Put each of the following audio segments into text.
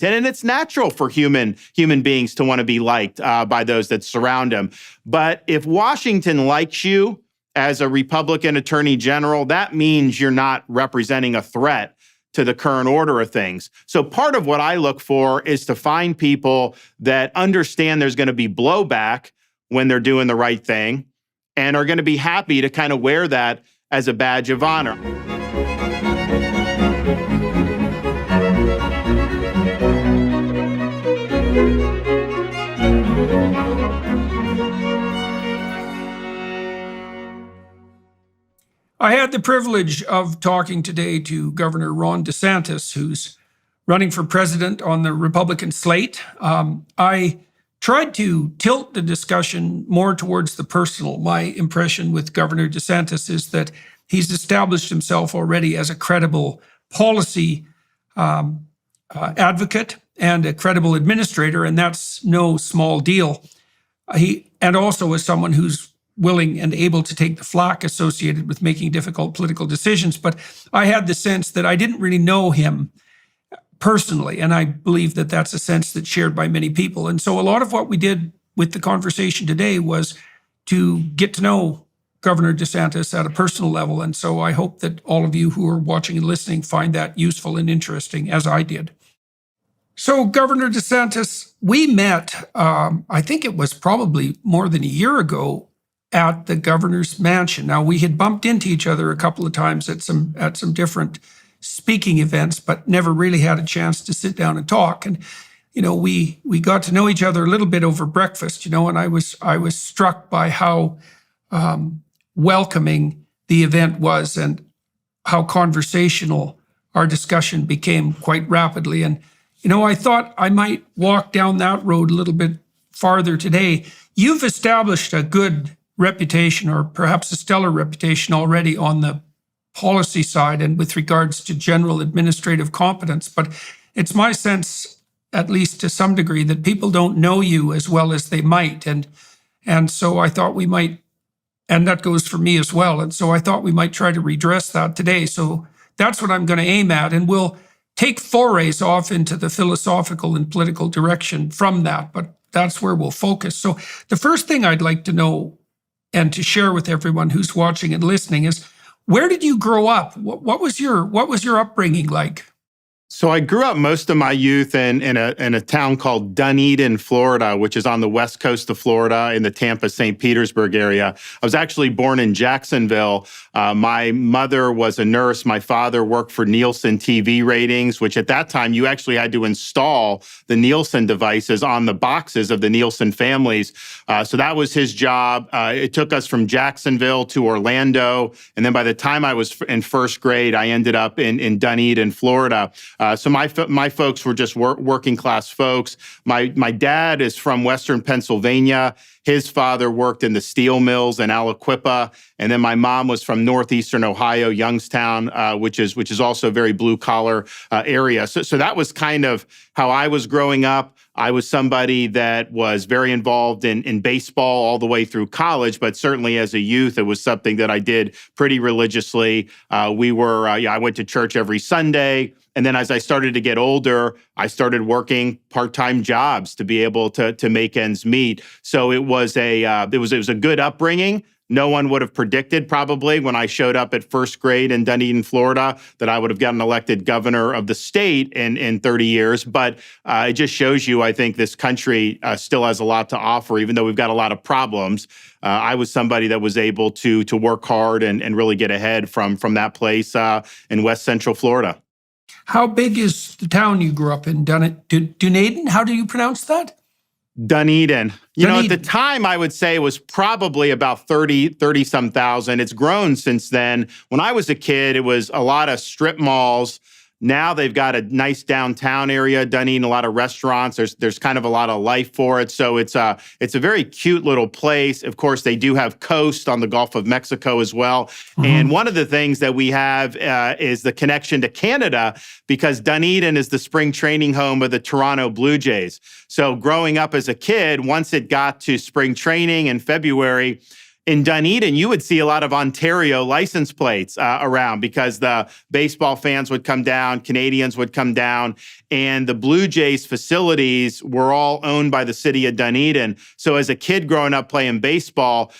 And it's natural for human beings to want to be liked by those that surround them. But if Washington likes you as a Republican attorney general, that means you're not representing a threat to the current order of things. So part of what I look for is to find people that understand there's going to be blowback when they're doing the right thing and are going to be happy to kind of wear that as a badge of honor. I had the privilege of talking today to Governor Ron DeSantis, who's running for president on the Republican slate. I tried to tilt the discussion more towards the personal. My impression with Governor DeSantis is that he's established himself already as a credible policy advocate and a credible administrator, and that's no small deal. And also as someone who's willing and able to take the flack associated with making difficult political decisions. But I had the sense that I didn't really know him personally, and I believe that that's a sense that's shared by many people. And so a lot of what we did with the conversation today was to get to know Governor DeSantis at a personal level. And so I hope that all of you who are watching and listening find that useful and interesting, as I did. So Governor DeSantis, we met, I think it was probably more than a year ago, at the governor's mansion. Now, we had bumped into each other a couple of times at some different speaking events, but never really had a chance to sit down and talk. And we got to know each other a little bit over breakfast. And I was struck by how welcoming the event was and how conversational our discussion became quite rapidly. And I thought I might walk down that road a little bit farther today. You've established a good reputation, or perhaps a stellar reputation already, on the policy side and with regards to general administrative competence. But it's my sense, at least to some degree, that people don't know you as well as they might. And so I thought we might, and that goes for me as well. And so I thought we might try to redress that today. So that's what I'm going to aim at. And we'll take forays off into the philosophical and political direction from that. But that's where we'll focus. So the first thing I'd like to know and to share with everyone who's watching and listening is, where did you grow up? What was your upbringing like? So I grew up most of my youth in a town called Dunedin, Florida, which is on the west coast of Florida in the Tampa, St. Petersburg area. I was actually born in Jacksonville. My mother was a nurse. My father worked for Nielsen TV ratings, which at that time you actually had to install the Nielsen devices on the boxes of the Nielsen families. So that was his job. It took us from Jacksonville to Orlando. And then by the time I was in first grade, I ended up in Dunedin, Florida. So my folks were just working class folks. My dad is from Western Pennsylvania. His father worked in the steel mills in Aliquippa, and then my mom was from northeastern Ohio, Youngstown, which is also a very blue collar area. So that was kind of how I was growing up. I was somebody that was very involved in baseball all the way through college, but certainly as a youth, it was something that I did pretty religiously. I went to church every Sunday. And then as I started to get older, I started working part-time jobs to be able to make ends meet. So it was a good upbringing. No one would have predicted probably when I showed up at first grade in Dunedin, Florida, that I would have gotten elected governor of the state in 30 years. But it just shows you, I think, this country still has a lot to offer, even though we've got a lot of problems. I was somebody that was able to work hard and really get ahead from that place in West Central Florida. How big is the town you grew up in? Dunedin? How do you pronounce that? Dunedin. At the time, I would say it was probably about 30-some thousand. It's grown since then. When I was a kid, it was a lot of strip malls. Now they've got a nice downtown area, Dunedin, a lot of restaurants. There's kind of a lot of life for it. So it's a very cute little place. Of course, they do have coast on the Gulf of Mexico as well. Mm-hmm. And one of the things that we have is the connection to Canada, because Dunedin is the spring training home of the Toronto Blue Jays. So growing up as a kid, once it got to spring training in February, in Dunedin, you would see a lot of Ontario license plates around because the baseball fans would come down, Canadians would come down, and the Blue Jays facilities were all owned by the city of Dunedin. So as a kid growing up playing baseball,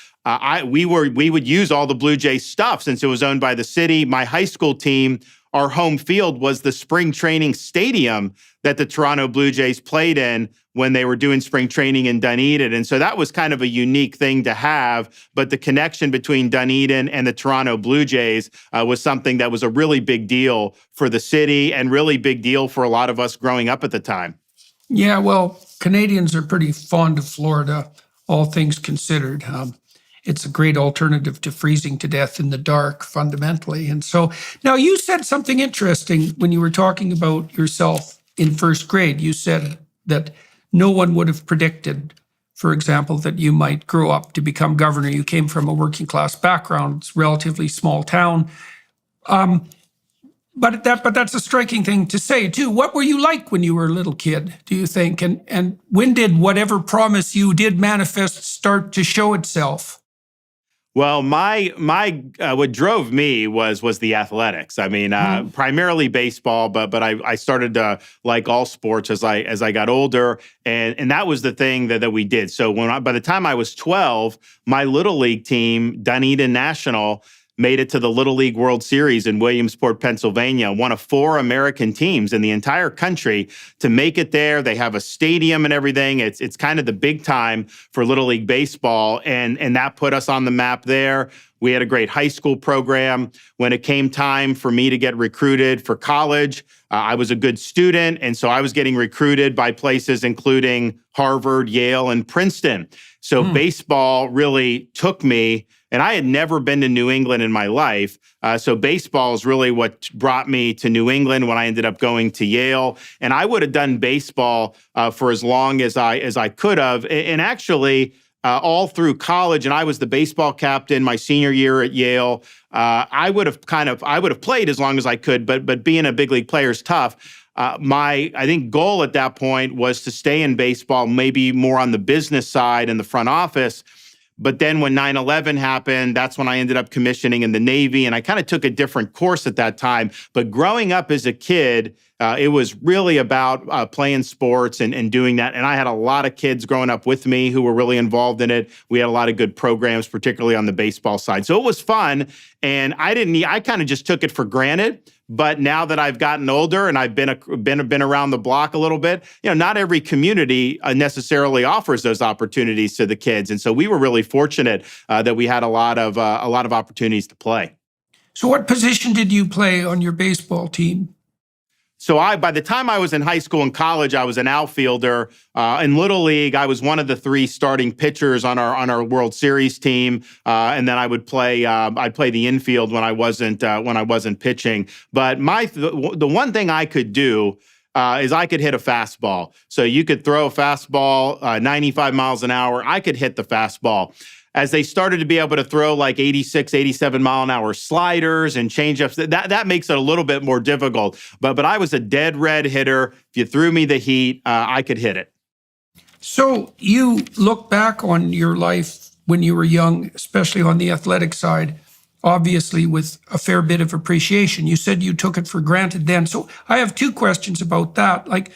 we would use all the Blue Jays stuff since it was owned by the city. My high school team, our home field was the spring training stadium that the Toronto Blue Jays played in when they were doing spring training in Dunedin. And so that was kind of a unique thing to have. But the connection between Dunedin and the Toronto Blue Jays was something that was a really big deal for the city and really big deal for a lot of us growing up at the time. Yeah, well, Canadians are pretty fond of Florida, all things considered. It's a great alternative to freezing to death in the dark, fundamentally. And so now you said something interesting when you were talking about yourself in first grade. You said that no one would have predicted, for example, that you might grow up to become governor. You came from a working class background. It's a relatively small town. But that's a striking thing to say, too. What were you like when you were a little kid, do you think? And when did whatever promise you did manifest start to show itself? Well, what drove me was the athletics. I mean, primarily baseball, but I started to like all sports as I got older, and that was the thing that we did. So by the time I was 12, my little league team, Dunedin National, made it to the Little League World Series in Williamsport, Pennsylvania, one of 4 American teams in the entire country to make it there. They have a stadium and everything. It's kind of the big time for Little League baseball, and that put us on the map there. We had a great high school program. When it came time for me to get recruited for college, I was a good student, and so I was getting recruited by places including Harvard, Yale, and Princeton. So baseball really took me, and I had never been to New England in my life. So baseball is really what brought me to New England when I ended up going to Yale. And I would have done baseball for as long as I could have. And actually, all through college, and I was the baseball captain my senior year at Yale. I would have played as long as I could, but being a big league player is tough. My goal at that point was to stay in baseball, maybe more on the business side in the front office. But then when 9/11 happened, that's when I ended up commissioning in the Navy, and I kind of took a different course at that time. But growing up as a kid, it was really about playing sports and doing that. And I had a lot of kids growing up with me who were really involved in it. We had a lot of good programs, particularly on the baseball side. So it was fun, and I kind of just took it for granted. But now that I've gotten older and I've been around the block a little bit, not every community necessarily offers those opportunities to the kids, and so we were really fortunate that we had a lot of opportunities to play. So, what position did you play on your baseball team? So by the time I was in high school and college, I was an outfielder. In Little League, I was one of the 3 starting pitchers on our World Series team, and then I would play. I'd play the infield when I wasn't pitching. But the one thing I could do is I could hit a fastball. So you could throw a fastball 95 miles an hour. I could hit the fastball. As they started to be able to throw like 86, 87 mile an hour sliders and changeups, that makes it a little bit more difficult. But I was a dead red hitter. If you threw me the heat, I could hit it. So you look back on your life when you were young, especially on the athletic side, obviously with a fair bit of appreciation. You said you took it for granted then. So I have 2 questions about that. Like,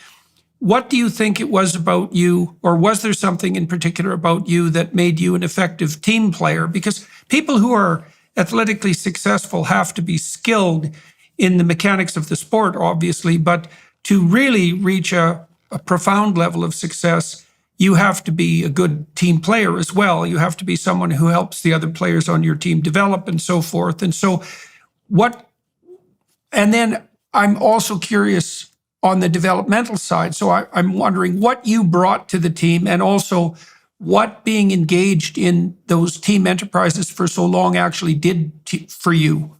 what do you think it was about you, or was there something in particular about you that made you an effective team player? Because people who are athletically successful have to be skilled in the mechanics of the sport, obviously, but to really reach a profound level of success, you have to be a good team player as well. You have to be someone who helps the other players on your team develop and so forth. And so and then I'm also curious on the developmental side. So I'm wondering what you brought to the team, and also what being engaged in those team enterprises for so long actually did for you.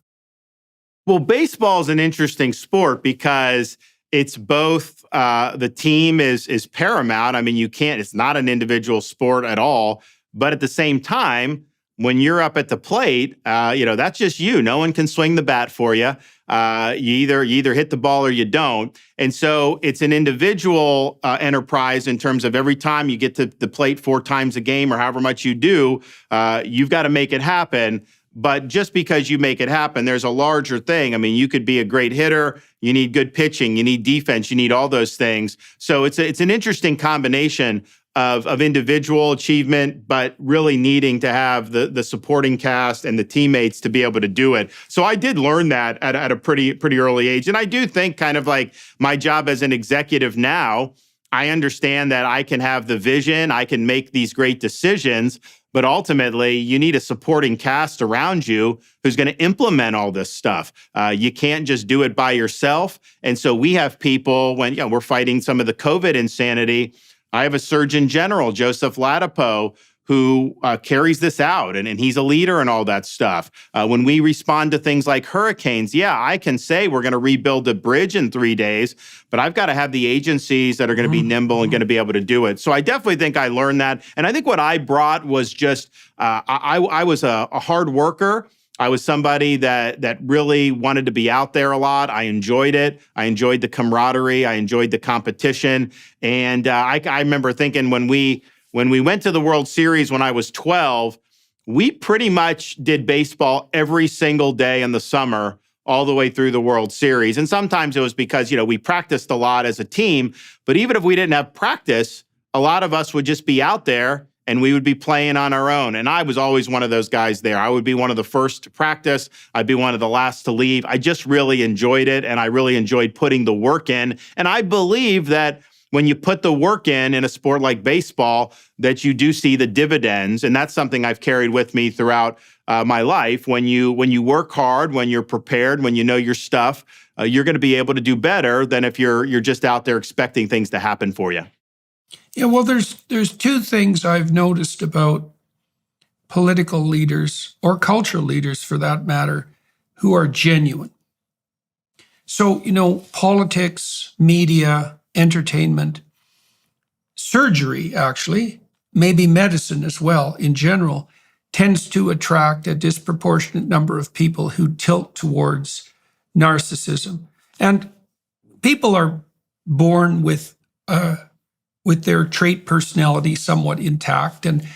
Well, baseball is an interesting sport because it's both the team is paramount. I mean, it's not an individual sport at all. But at the same time, when you're up at the plate, that's just you. No one can swing the bat for you. You either hit the ball or you don't. And so it's an individual enterprise in terms of every time you get to the plate 4 times a game or however much you do, you've got to make it happen. But just because you make it happen, there's a larger thing. I mean, you could be a great hitter. You need good pitching. You need defense. You need all those things. So it's an interesting combination of individual achievement, but really needing to have the supporting cast and the teammates to be able to do it. So I did learn that at a pretty early age. And I do think kind of like my job as an executive now, I understand that I can have the vision, I can make these great decisions, but ultimately you need a supporting cast around you who's going to implement all this stuff. You can't just do it by yourself. And so we have people when we're fighting some of the COVID insanity. I have a Surgeon General, Joseph Ladapo, who carries this out, and he's a leader and all that stuff. When we respond to things like hurricanes, I can say we're going to rebuild a bridge in 3 days, but I've got to have the agencies that are going to be nimble and going to be able to do it. So I definitely think I learned that. And I think what I brought was just, I was a hard worker. I was somebody that really wanted to be out there a lot. I enjoyed it. I enjoyed the camaraderie. I enjoyed the competition. And I remember thinking when we went to the World Series when I was 12, we pretty much did baseball every single day in the summer all the way through the World Series. And sometimes it was because, we practiced a lot as a team. But even if we didn't have practice, a lot of us would just be out there and we would be playing on our own. And I was always one of those guys there. I would be one of the first to practice. I'd be one of the last to leave. I just really enjoyed it. And I really enjoyed putting the work in. And I believe that when you put the work in a sport like baseball, that you do see the dividends. And that's something I've carried with me throughout my life. When you work hard, when you're prepared, when you know your stuff, you're going to be able to do better than if you're just out there expecting things to happen for you. Yeah, well, there's 2 things I've noticed about political leaders, or cultural leaders for that matter, who are genuine. So, politics, media, entertainment, surgery, actually, maybe medicine as well in general, tends to attract a disproportionate number of people who tilt towards narcissism. And people are born with their trait personality somewhat intact, and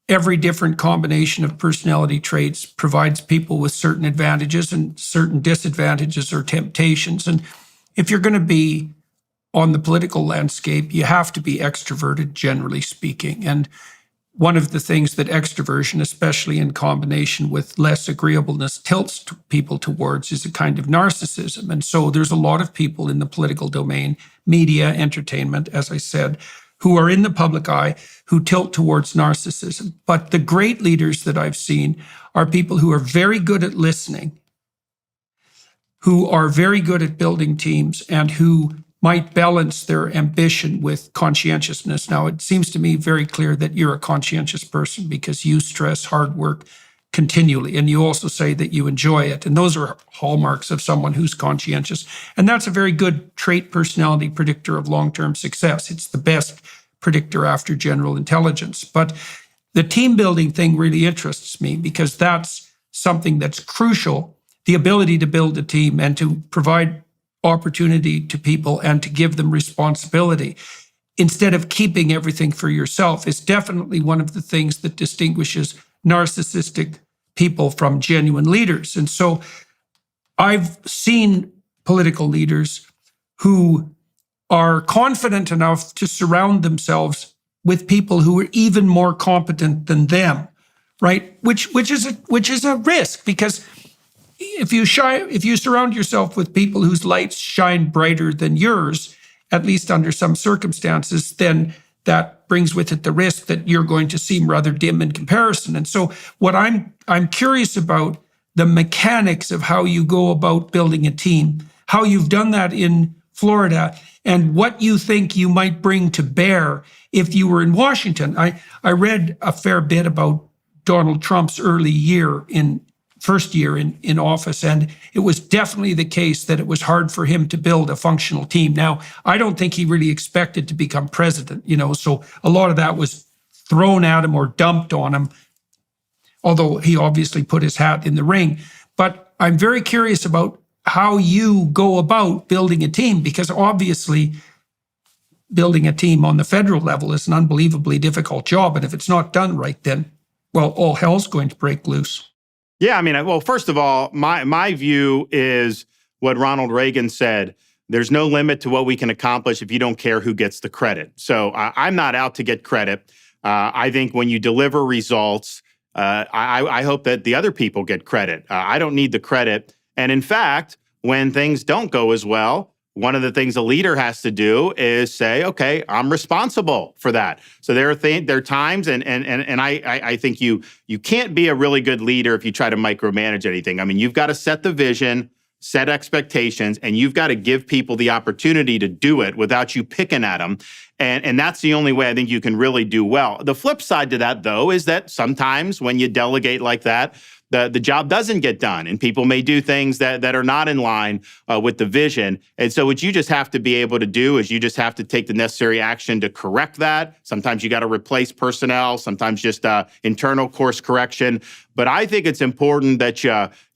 every different combination of personality traits provides people with certain advantages and certain disadvantages or temptations. And if you're going to be on the political landscape, you have to be extroverted, generally speaking. And one of the things that extroversion, especially in combination with less agreeableness, tilts people towards is a kind of narcissism. And so there's a lot of people in the political domain, media, entertainment, as I said, who are in the public eye, who tilt towards narcissism. But the great leaders that I've seen are people who are very good at listening, who are very good at building teams, and who might balance their ambition with conscientiousness. Now, it seems to me very clear that you're a conscientious person because you stress hard work continually, and you also say that you enjoy it. And those are hallmarks of someone who's conscientious. And that's a very good trait personality predictor of long-term success. It's the best predictor after general intelligence. But the team building thing really interests me because that's something that's crucial, the ability to build a team and to provide opportunity to people and to give them responsibility instead of keeping everything for yourself is definitely one of the things that distinguishes narcissistic people from genuine leaders. And so I've seen political leaders who are confident enough to surround themselves with people who are even more competent than them, right? Which is a risk, because if you surround yourself with people whose lights shine brighter than yours, at least under some circumstances, then that brings with it the risk that you're going to seem rather dim in comparison. And so what I'm curious about the mechanics of how you go about building a team, how you've done that in Florida, and what you think you might bring to bear if you were in Washington. I read a fair bit about Donald Trump's first year in office, and it was definitely the case that it was hard for him to build a functional team. Now, I don't think he really expected to become president, so a lot of that was thrown at him or dumped on him, although he obviously put his hat in the ring. But I'm very curious about how you go about building a team, because obviously building a team on the federal level is an unbelievably difficult job. And if it's not done right, then, well, all hell's going to break loose. Yeah, I mean, well, first of all, my view is what Ronald Reagan said. There's no limit to what we can accomplish if you don't care who gets the credit. So I'm not out to get credit. I think when you deliver results, I hope that the other people get credit. I don't need the credit. And in fact, when things don't go as well, one of the things a leader has to do is say, okay, I'm responsible for that. So there are times, and I think you can't be a really good leader if you try to micromanage anything. I mean, you've got to set the vision, set expectations, and you've got to give people the opportunity to do it without you picking at them. And that's the only way I think you can really do well. The flip side to that, though, is that sometimes when you delegate like that, the job doesn't get done, and people may do things that are not in line with the vision. And so what you just have to be able to do is you just have to take the necessary action to correct that. Sometimes you got to replace personnel, sometimes just internal course correction. But I think it's important that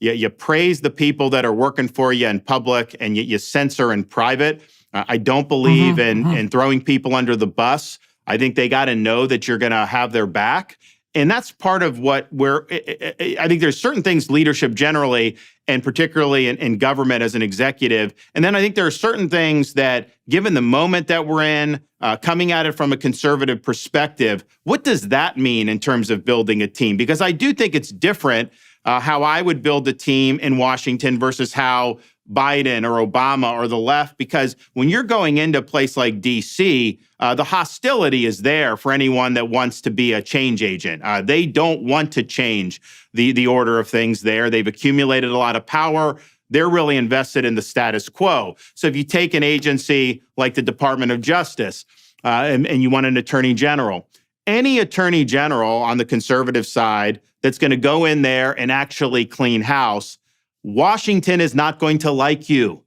you praise the people that are working for you in public and you censor in private. I don't believe in throwing people under the bus. I think they got to know that you're going to have their back. And that's part of where I think there's certain things, leadership generally, and particularly in government as an executive. And then I think there are certain things that, given the moment that we're in, coming at it from a conservative perspective, what does that mean in terms of building a team? Because I do think it's different how I would build a team in Washington versus how Biden or Obama or the left, because when you're going into a place like D.C., the hostility is there for anyone that wants to be a change agent. They don't want to change the order of things there. They've accumulated a lot of power. They're really invested in the status quo. So if you take an agency like the Department of Justice and you want an attorney general, any attorney general on the conservative side that's going to go in there and actually clean house, Washington is not going to like you.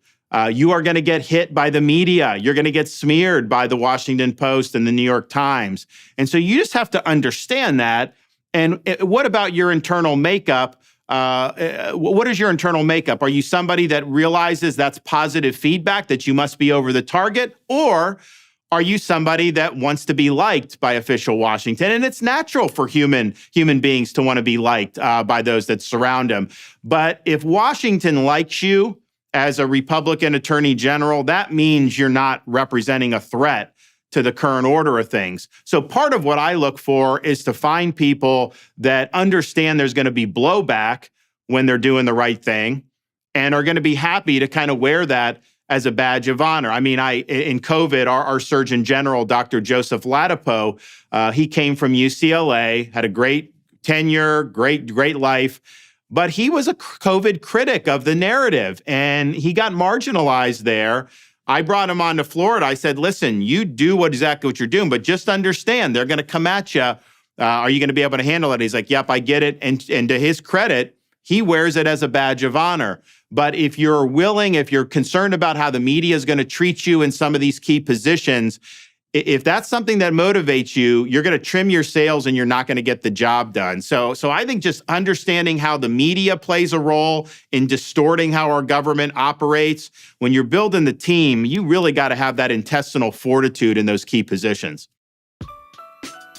You are going to get hit by the media. You're going to get smeared by the Washington Post and the New York Times. And so you just have to understand that. And what about your internal makeup? What is your internal makeup? Are you somebody that realizes that's positive feedback, that you must be over the target? Or are you somebody that wants to be liked by official Washington? And it's natural for human beings to want to be liked by those that surround them. But if Washington likes you as a Republican attorney general, that means you're not representing a threat to the current order of things. So part of what I look for is to find people that understand there's going to be blowback when they're doing the right thing and are going to be happy to kind of wear that as a badge of honor. I mean, in COVID, our Surgeon General, Dr. Joseph Ladapo, he came from UCLA, had a great tenure, great life, but he was a COVID critic of the narrative, and he got marginalized there. I brought him on to Florida. I said, listen, you do exactly what you're doing, but just understand they're going to come at you. Are you going to be able to handle it? He's like, yep, I get it. And to his credit, he wears it as a badge of honor. But if you're willing, if you're concerned about how the media is going to treat you in some of these key positions, if that's something that motivates you, you're going to trim your sails and you're not going to get the job done. So I think just understanding how the media plays a role in distorting how our government operates, when you're building the team, you really got to have that intestinal fortitude in those key positions.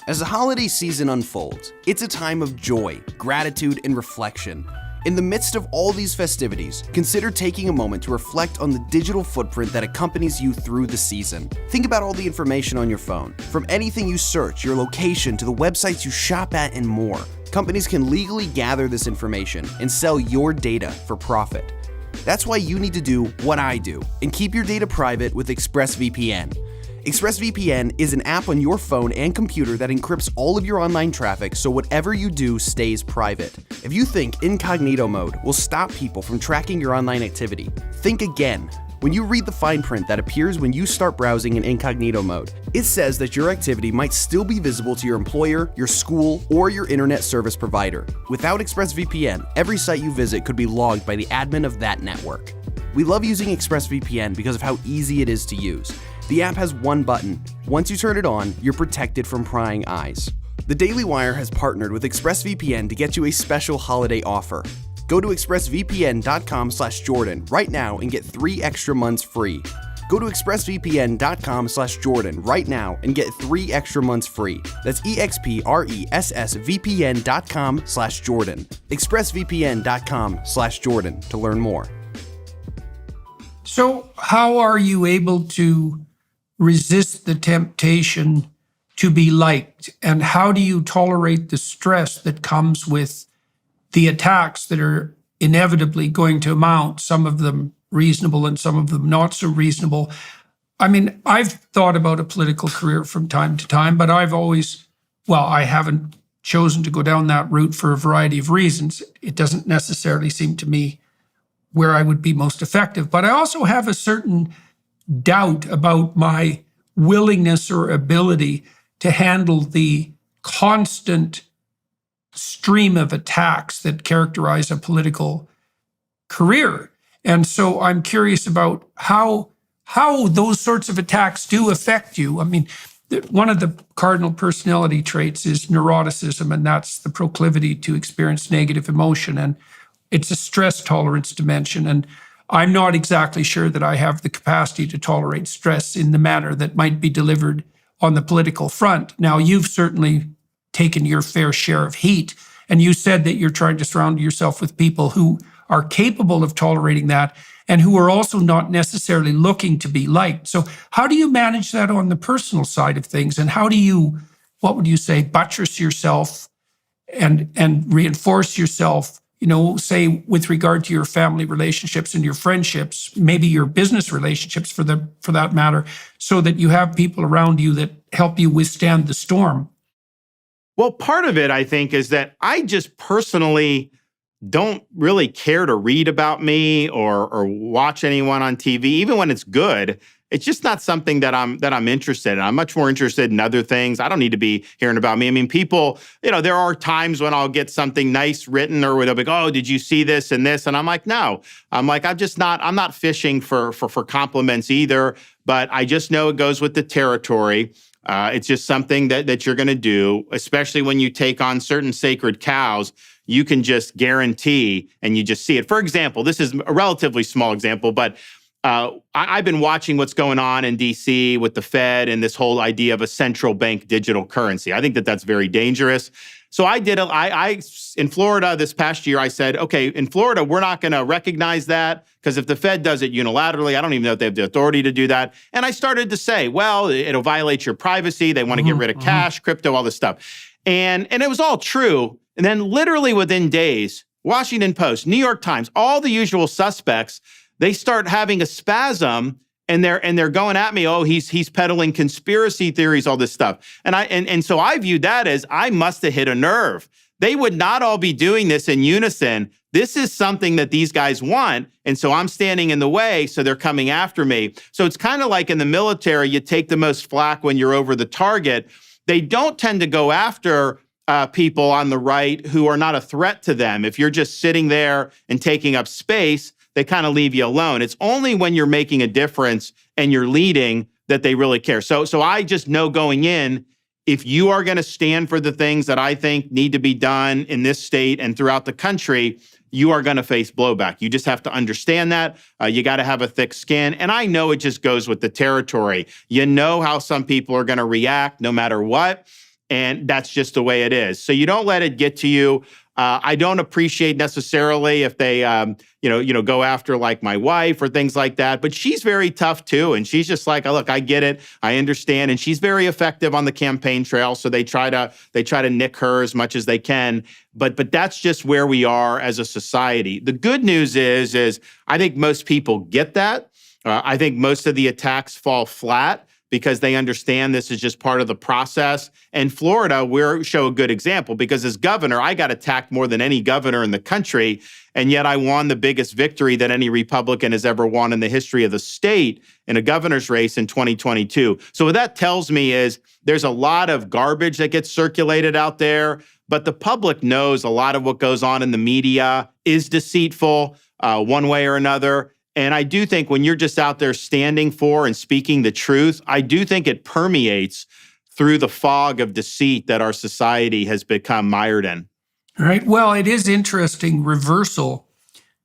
As the holiday season unfolds, it's a time of joy, gratitude, and reflection. In the midst of all these festivities, consider taking a moment to reflect on the digital footprint that accompanies you through the season. Think about all the information on your phone, from anything you search, your location, to the websites you shop at, and more. Companies can legally gather this information and sell your data for profit. That's why you need to do what I do and keep your data private with ExpressVPN. ExpressVPN is an app on your phone and computer that encrypts all of your online traffic so whatever you do stays private. If you think incognito mode will stop people from tracking your online activity, think again. When you read the fine print that appears when you start browsing in incognito mode, it says that your activity might still be visible to your employer, your school, or your internet service provider. Without ExpressVPN, every site you visit could be logged by the admin of that network. We love using ExpressVPN because of how easy it is to use. The app has one button. Once you turn it on, you're protected from prying eyes. The Daily Wire has partnered with ExpressVPN to get you a special holiday offer. Go to expressvpn.com/Jordan right now and get 3 extra months free. Go to expressvpn.com/Jordan right now and get 3 extra months free. That's expressvpn.com/Jordan. expressvpn.com/Jordan to learn more. So how are you able to resist the temptation to be liked? And how do you tolerate the stress that comes with the attacks that are inevitably going to mount, some of them reasonable and some of them not so reasonable? I mean, I've thought about a political career from time to time, but I haven't chosen to go down that route for a variety of reasons. It doesn't necessarily seem to me where I would be most effective. But I also have a certain doubt about my willingness or ability to handle the constant stream of attacks that characterize a political career. And so I'm curious about how those sorts of attacks do affect you. I mean, one of the cardinal personality traits is neuroticism, and that's the proclivity to experience negative emotion. And it's a stress tolerance dimension. And I'm not exactly sure that I have the capacity to tolerate stress in the manner that might be delivered on the political front. Now, you've certainly taken your fair share of heat, and you said that you're trying to surround yourself with people who are capable of tolerating that and who are also not necessarily looking to be liked. So how do you manage that on the personal side of things? And how do you, what would you say, buttress yourself and reinforce yourself, say with regard to your family relationships and your friendships, maybe your business relationships for that matter, so that you have people around you that help you withstand the storm? Well, part of it, I think, is that I just personally don't really care to read about me or watch anyone on TV, even when it's good. It's just not something that I'm interested in. I'm much more interested in other things. I don't need to be hearing about me. I mean, people, there are times when I'll get something nice written, or they'll be like, "Oh, did you see this and this?" And I'm like, no. I'm not fishing for compliments either, but I just know it goes with the territory. It's just something that you're going to do, especially when you take on certain sacred cows. You can just guarantee, and you just see it. For example, this is a relatively small example, but I've been watching what's going on in D.C. with the Fed and this whole idea of a central bank digital currency. I think that's very dangerous. So I in Florida this past year, I said, okay, in Florida, we're not going to recognize that, because if the Fed does it unilaterally, I don't even know if they have the authority to do that. And I started to say, well, it'll violate your privacy. They want to get rid of cash, crypto, all this stuff. And it was all true. And then literally within days, Washington Post, New York Times, all the usual suspects, they start having a spasm, and they're going at me. Oh, he's peddling conspiracy theories, all this stuff. And so I viewed that as I must have hit a nerve. They would not all be doing this in unison. This is something that these guys want. And so I'm standing in the way, so they're coming after me. So it's kind of like in the military, you take the most flack when you're over the target. They don't tend to go after people on the right who are not a threat to them. If you're just sitting there and taking up space, they kind of leave you alone. It's only when you're making a difference and you're leading that they really care. So I just know going in, if you are going to stand for the things that I think need to be done in this state and throughout the country, you are going to face blowback. You just have to understand that. You got to have a thick skin. And I know it just goes with the territory. You know how some people are going to react no matter what. And that's just the way it is. So you don't let it get to you. I don't appreciate necessarily if they, go after like my wife or things like that. But she's very tough too, and she's just like, oh, look, I get it, I understand, and she's very effective on the campaign trail. So they try to nick her as much as they can. But that's just where we are as a society. The good news is I think most people get that. I think most of the attacks fall flat, because they understand this is just part of the process. And Florida, we show a good example, because as governor, I got attacked more than any governor in the country, and yet I won the biggest victory that any Republican has ever won in the history of the state in a governor's race in 2022. So what that tells me is there's a lot of garbage that gets circulated out there, but the public knows a lot of what goes on in the media is deceitful one way or another. And I do think when you're just out there standing for and speaking the truth, I do think it permeates through the fog of deceit that our society has become mired in. All right. Well, it is interesting reversal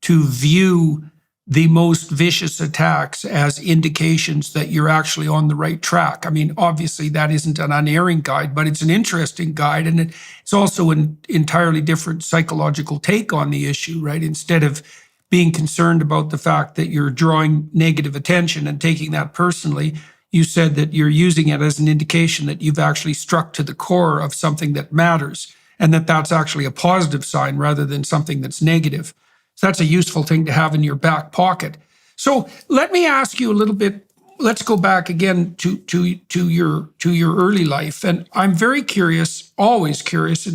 to view the most vicious attacks as indications that you're actually on the right track. I mean, obviously that isn't an unerring guide, but it's an interesting guide. And it's also an entirely different psychological take on the issue, right? Instead of being concerned about the fact that you're drawing negative attention and taking that personally, you said that you're using it as an indication that you've actually struck to the core of something that matters, and that that's actually a positive sign rather than something that's negative. So that's a useful thing to have in your back pocket. So let me ask you a little bit. Let's go back again to your early life, and I'm very curious, always curious,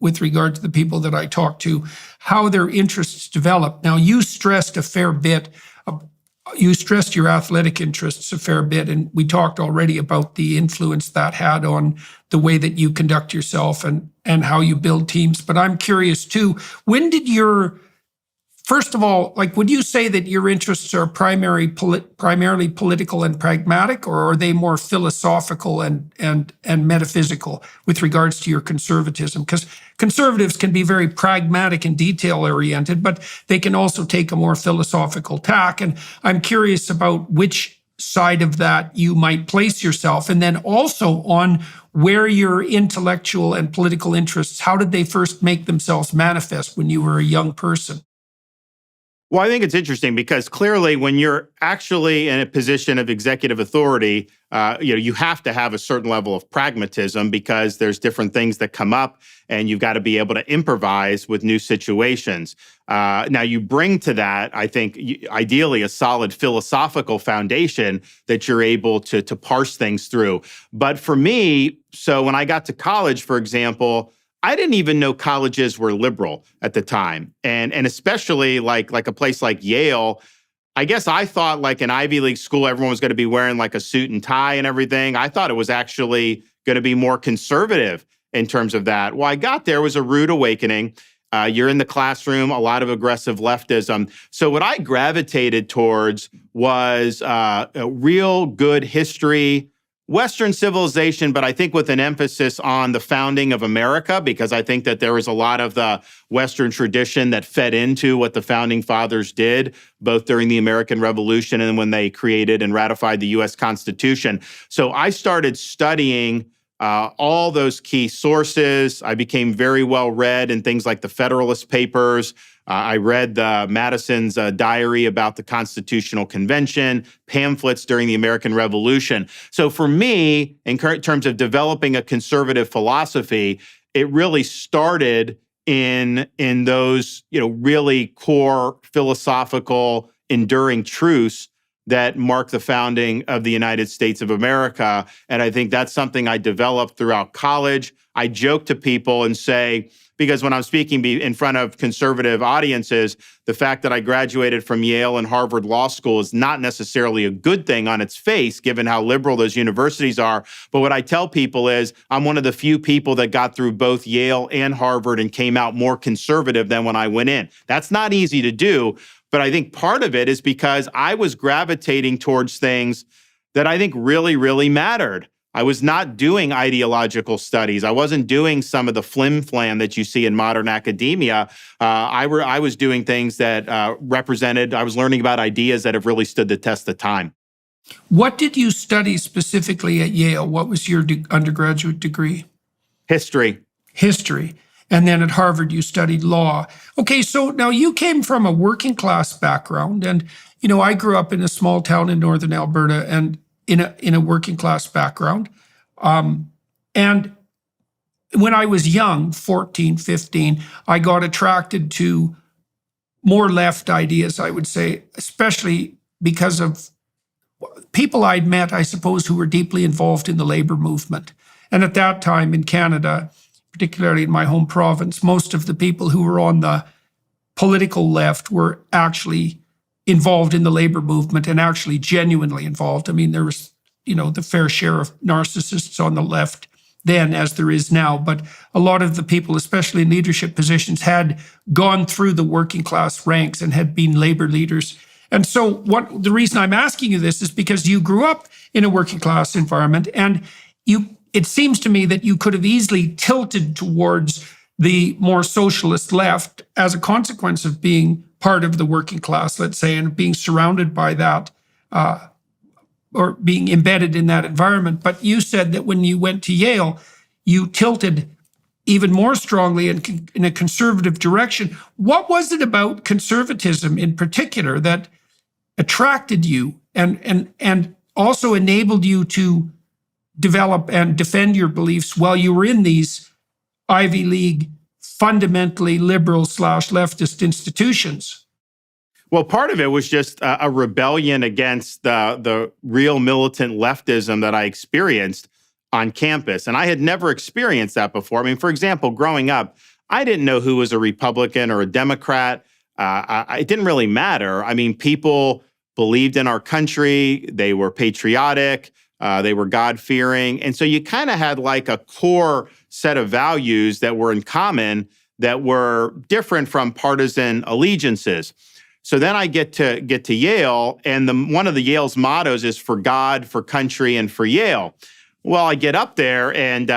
with regard to the people that I talk to, how their interests develop. Now, you stressed a fair bit. You stressed your athletic interests a fair bit, and we talked already about the influence that had on the way that you conduct yourself and how you build teams. But I'm curious too, when did your first of all, like, would you say that your interests are primarily political and pragmatic, or are they more philosophical and metaphysical with regards to your conservatism? Because conservatives can be very pragmatic and detail-oriented, but they can also take a more philosophical tack. And I'm curious about which side of that you might place yourself, and then also on where your intellectual and political interests, how did they first make themselves manifest when you were a young person? Well, I think it's interesting because clearly when you're actually in a position of executive authority, you have to have a certain level of pragmatism because there's different things that come up and you've got to be able to improvise with new situations. Now, you bring to that, I think, ideally a solid philosophical foundation that you're able to parse things through. But for me, so when I got to college, for example, I didn't even know colleges were liberal at the time. And especially like a place like Yale, I guess I thought like an Ivy League school, everyone was going to be wearing like a suit and tie and everything. I thought it was actually going to be more conservative in terms of that. Well, I got there, it was a rude awakening. You're in the classroom, a lot of aggressive leftism. So what I gravitated towards was a real good history, Western civilization, but I think with an emphasis on the founding of America, because I think that there was a lot of the Western tradition that fed into what the founding fathers did, both during the American Revolution and when they created and ratified the U.S. Constitution. So I started studying all those key sources. I became very well read in things like the Federalist Papers. I read Madison's diary about the Constitutional Convention, pamphlets during the American Revolution. So for me, in terms of developing a conservative philosophy, it really started in those, really core philosophical, enduring truths that mark the founding of the United States of America. And I think that's something I developed throughout college. I joke to people and say, because when I'm speaking in front of conservative audiences, the fact that I graduated from Yale and Harvard Law School is not necessarily a good thing on its face, given how liberal those universities are. But what I tell people is I'm one of the few people that got through both Yale and Harvard and came out more conservative than when I went in. That's not easy to do, but I think part of it is because I was gravitating towards things that I think really, really mattered. I was not doing ideological studies. I wasn't doing some of the flim-flam that you see in modern academia. I was doing things that I was learning about ideas that have really stood the test of time. What did you study specifically at Yale? What was your undergraduate degree? History. History. And then at Harvard, you studied law. Okay, so now you came from a working class background. And, I grew up in a small town in northern Alberta and in a working class background. And when I was young, 14, 15, I got attracted to more left ideas, I would say, especially because of people I'd met, I suppose, who were deeply involved in the labor movement. And at that time in Canada, particularly in my home province, most of the people who were on the political left were actually involved in the labor movement and actually genuinely involved. I mean, there was, the fair share of narcissists on the left then as there is now, but a lot of the people, especially in leadership positions, had gone through the working class ranks and had been labor leaders. And so the reason I'm asking you this is because you grew up in a working class environment, and it seems to me that you could have easily tilted towards the more socialist left as a consequence of being part of the working class, let's say, and being surrounded by that, or being embedded in that environment. But you said that when you went to Yale, you tilted even more strongly in a conservative direction. What was it about conservatism in particular that attracted you and also enabled you to develop and defend your beliefs while you were in these Ivy League, fundamentally liberal/leftist institutions? Well, part of it was just a rebellion against the real militant leftism that I experienced on campus. And I had never experienced that before. I mean, for example, growing up, I didn't know who was a Republican or a Democrat. It didn't really matter. I mean, people believed in our country. They were patriotic. They were God-fearing. And so you kind of had like a core set of values that were in common that were different from partisan allegiances. So then I get to Yale, and one of the Yale's mottos is for God, for country, and for Yale. Well, I get up there, and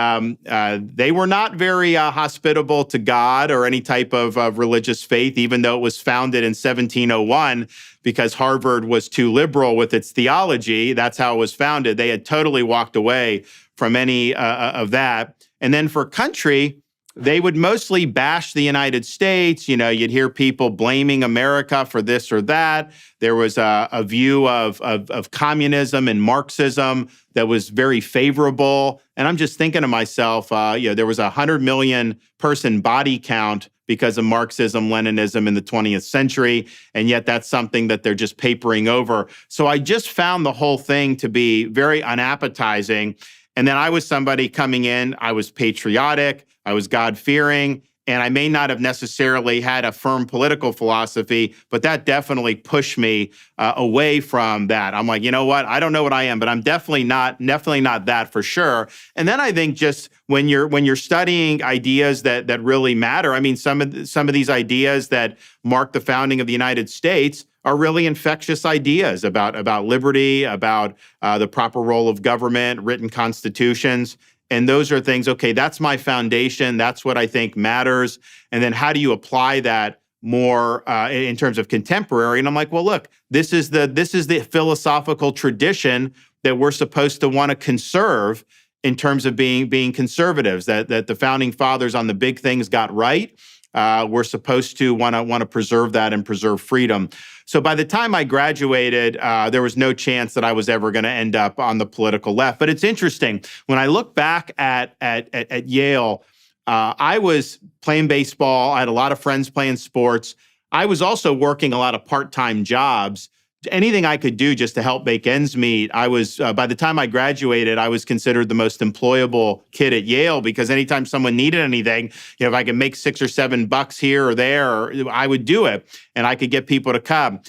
they were not very hospitable to God or any type of religious faith, even though it was founded in 1701 because Harvard was too liberal with its theology. That's how it was founded. They had totally walked away from any of that. And then for country, they would mostly bash the United States. You know, you'd hear people blaming America for this or that. There was a view of communism and Marxism that was very favorable. And I'm just thinking to myself, there was a 100 million person body count because of Marxism, Leninism in the 20th century. And yet that's something that they're just papering over. So I just found the whole thing to be very unappetizing. And then I was somebody coming in, I was patriotic, I was God-fearing, and I may not have necessarily had a firm political philosophy, but that definitely pushed me away from that. I'm like, you know what? I don't know what I am, but I'm definitely not that for sure. And then I think just when you're studying ideas that really matter, I mean, some of these ideas that mark the founding of the United States are really infectious ideas about liberty, about the proper role of government, written constitutions. And those are things, okay, that's my foundation. That's what I think matters. And then how do you apply that more in terms of contemporary? And I'm like, well, look, this is the philosophical tradition that we're supposed to want to conserve in terms of being conservatives, that the founding fathers on the big things got right. We're supposed to want to preserve that and preserve freedom. So by the time I graduated, there was no chance that I was ever going to end up on the political left. But it's interesting. When I look back at Yale, I was playing baseball. I had a lot of friends playing sports. I was also working a lot of part-time jobs. Anything I could do just to help make ends meet. I was, by the time I graduated, I was considered the most employable kid at Yale because anytime someone needed anything, if I could make $6 or $7 here or there, I would do it, and I could get people to come.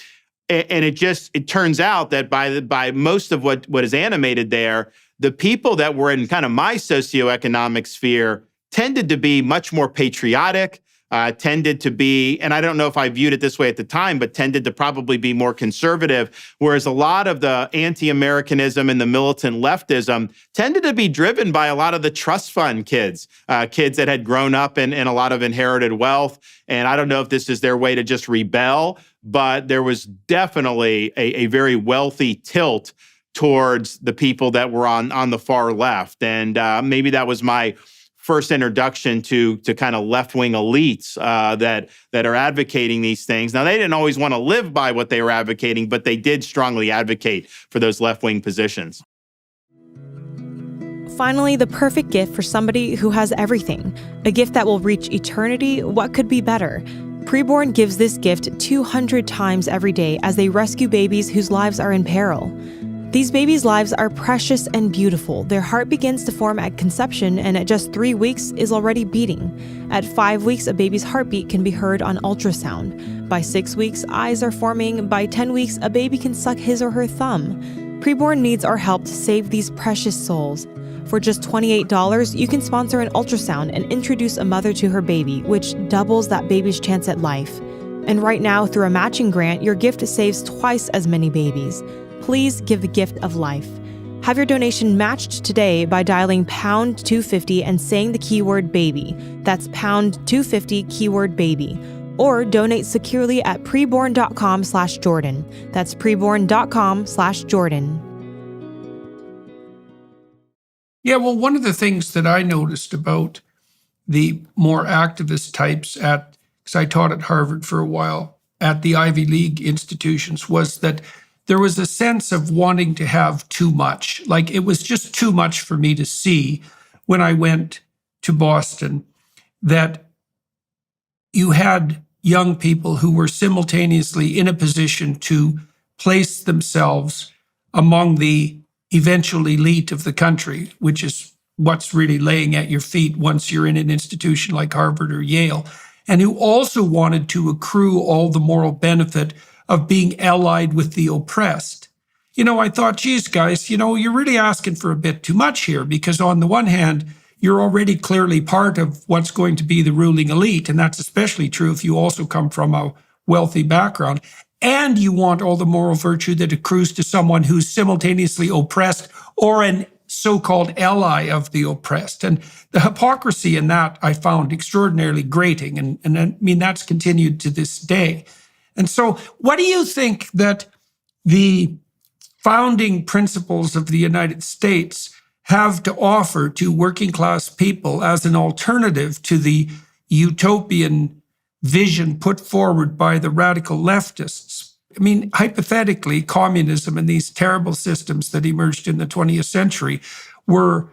And it turns out that by most of what is animated there, the people that were in kind of my socioeconomic sphere tended to be much more patriotic. Tended to be, and I don't know if I viewed it this way at the time, but tended to probably be more conservative, whereas a lot of the anti-Americanism and the militant leftism tended to be driven by a lot of the trust fund kids that had grown up in a lot of inherited wealth. And I don't know if this is their way to just rebel, but there was definitely a very wealthy tilt towards the people that were on the far left. And maybe that was my first introduction to kind of left-wing elites that are advocating these things. Now, they didn't always want to live by what they were advocating, but they did strongly advocate for those left-wing positions. Finally, the perfect gift for somebody who has everything. A gift that will reach eternity. What could be better? Preborn gives this gift 200 times every day as they rescue babies whose lives are in peril. These babies' lives are precious and beautiful. Their heart begins to form at conception and at just 3 weeks is already beating. At 5 weeks, a baby's heartbeat can be heard on ultrasound. By 6 weeks, eyes are forming. By 10 weeks, a baby can suck his or her thumb. Preborn needs our help to save these precious souls. For just $28, you can sponsor an ultrasound and introduce a mother to her baby, which doubles that baby's chance at life. And right now, through a matching grant, your gift saves twice as many babies. Please give the gift of life. Have your donation matched today by dialing pound 250 and saying the keyword baby. That's pound 250 keyword baby. Or donate securely at preborn.com/Jordan. That's preborn.com/Jordan. Yeah, well, one of the things that I noticed about the more activist types because I taught at Harvard for a while, at the Ivy League institutions, was that there was a sense of wanting to have too much. Like, it was just too much for me to see when I went to Boston, that you had young people who were simultaneously in a position to place themselves among the eventual elite of the country, which is what's really laying at your feet once you're in an institution like Harvard or Yale, and who also wanted to accrue all the moral benefit of being allied with the oppressed. I thought, geez, guys, you're really asking for a bit too much here, because on the one hand, you're already clearly part of what's going to be the ruling elite, and that's especially true if you also come from a wealthy background, and you want all the moral virtue that accrues to someone who's simultaneously oppressed or an so-called ally of the oppressed. And the hypocrisy in that I found extraordinarily grating, and I mean, that's continued to this day. And so what do you think that the founding principles of the United States have to offer to working class people as an alternative to the utopian vision put forward by the radical leftists? I mean, hypothetically, communism and these terrible systems that emerged in the 20th century were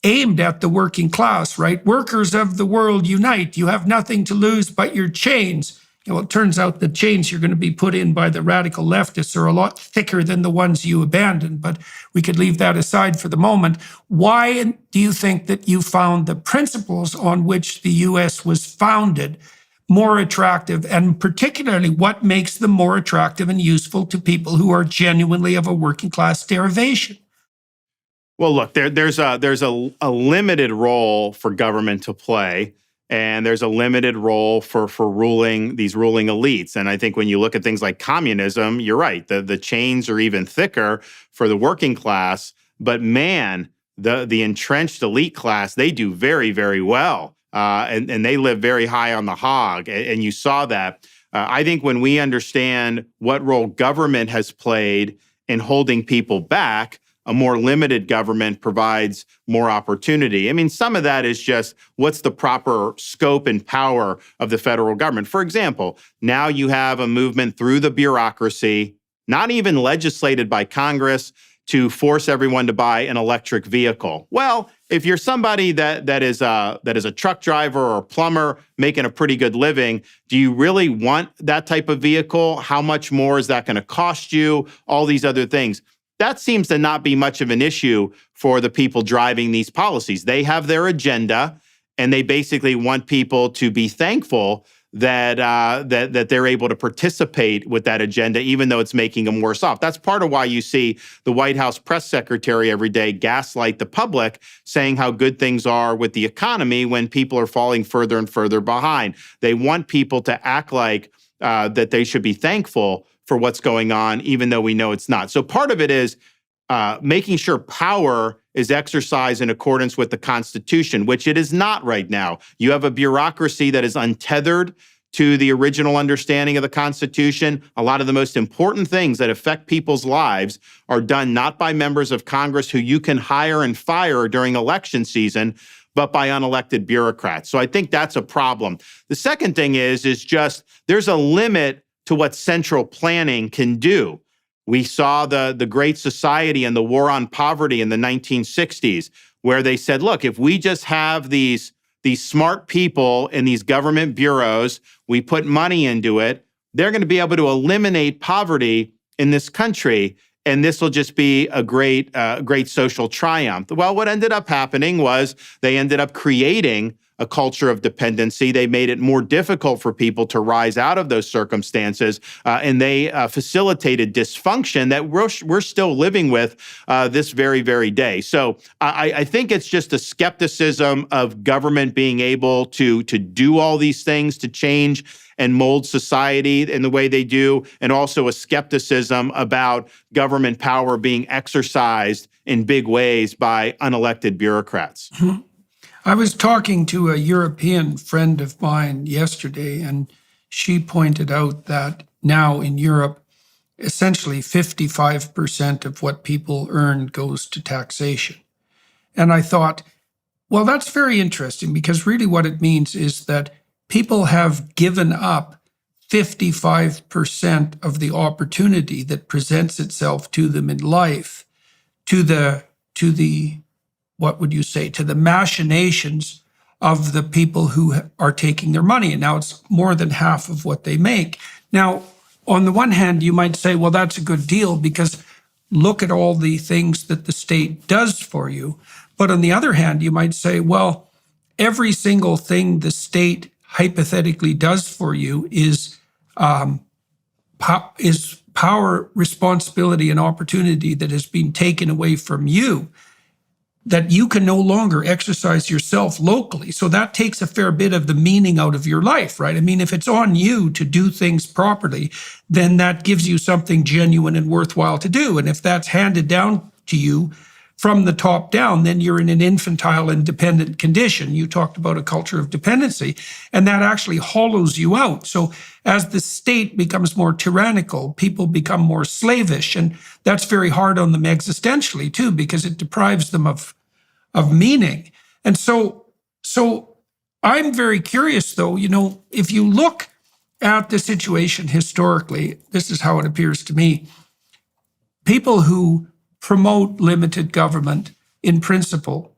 aimed at the working class, right? Workers of the world, unite. You have nothing to lose but your chains. It turns out the chains you're going to be put in by the radical leftists are a lot thicker than the ones you abandoned, but we could leave that aside for the moment. Why do you think that you found the principles on which the U.S. was founded more attractive, and particularly what makes them more attractive and useful to people who are genuinely of a working class derivation? Well, look, there's a limited role for government to play, and there's a limited role for these ruling elites. And I think when you look at things like communism, you're right. The chains are even thicker for the working class. But man, the entrenched elite class, they do very, very well. And they live very high on the hog. And you saw that. I think when we understand what role government has played in holding people back, a more limited government provides more opportunity. I mean, some of that is just what's the proper scope and power of the federal government. For example, now you have a movement through the bureaucracy, not even legislated by Congress, to force everyone to buy an electric vehicle. Well, if you're somebody that is a truck driver or a plumber making a pretty good living, do you really want that type of vehicle? How much more is that going to cost you? All these other things. That seems to not be much of an issue for the people driving these policies. They have their agenda, and they basically want people to be thankful that they're able to participate with that agenda, even though it's making them worse off. That's part of why you see the White House press secretary every day gaslight the public, saying how good things are with the economy when people are falling further and further behind. They want people to act like that they should be thankful for what's going on, even though we know it's not. So part of it is making sure power is exercised in accordance with the Constitution, which it is not right now. You have a bureaucracy that is untethered to the original understanding of the Constitution. A lot of the most important things that affect people's lives are done not by members of Congress who you can hire and fire during election season, but by unelected bureaucrats. So I think that's a problem. The second thing is just there's a limit to what central planning can do. We saw the Great Society and the War on Poverty in the 1960s, where they said, look, if we just have these smart people in these government bureaus, we put money into it, they're going to be able to eliminate poverty in this country, and this will just be a great social triumph. Well, what ended up happening was they ended up creating a culture of dependency. They made it more difficult for people to rise out of those circumstances, and they facilitated dysfunction that we're still living with this very, very day. So I think it's just a skepticism of government being able to do all these things to change and mold society in the way they do, and also a skepticism about government power being exercised in big ways by unelected bureaucrats. I was talking to a European friend of mine yesterday, and she pointed out that now in Europe, essentially 55% of what people earn goes to taxation. And I thought, well, that's very interesting, because really what it means is that people have given up 55% of the opportunity that presents itself to them in life to the what would you say, to the machinations of the people who are taking their money. And now it's more than half of what they make. Now, on the one hand, you might say, well, that's a good deal because look at all the things that the state does for you. But on the other hand, you might say, well, every single thing the state hypothetically does for you is power, responsibility, and opportunity that has been taken away from you, that you can no longer exercise yourself locally. So that takes a fair bit of the meaning out of your life, right? I mean, if it's on you to do things properly, then that gives you something genuine and worthwhile to do. And if that's handed down to you from the top down, then you're in an infantile and dependent condition. You talked about a culture of dependency, and that actually hollows you out. So as the state becomes more tyrannical, people become more slavish, and that's very hard on them existentially too, because it deprives them of meaning. And so I'm very curious though, if you look at the situation historically, this is how it appears to me. People who promote limited government in principle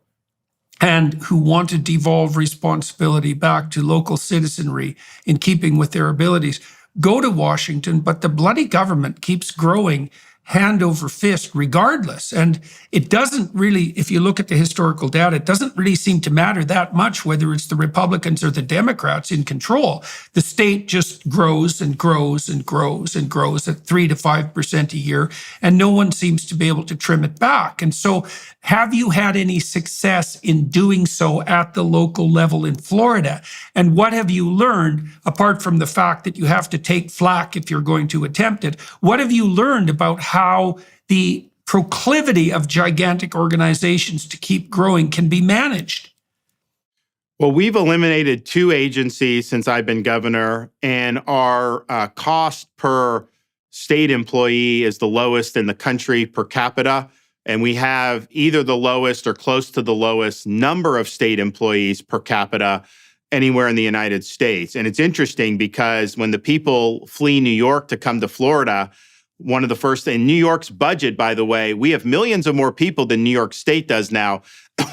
and who want to devolve responsibility back to local citizenry in keeping with their abilities go to Washington, but the bloody government keeps growing hand over fist regardless. And it doesn't really, if you look at the historical data, it doesn't really seem to matter that much whether it's the Republicans or the Democrats in control. The state just grows and grows and grows and grows at 3 to 5% a year, and no one seems to be able to trim it back. And so have you had any success in doing so at the local level in Florida? And what have you learned, apart from the fact that you have to take flack if you're going to attempt it? What have you learned about how the proclivity of gigantic organizations to keep growing can be managed? Well, we've eliminated 2 agencies since I've been governor, and our cost per state employee is the lowest in the country per capita. And we have either the lowest or close to the lowest number of state employees per capita anywhere in the United States. And it's interesting because when the people flee New York to come to Florida, one of the first, in New York's budget, by the way, we have millions of more people than New York State does now.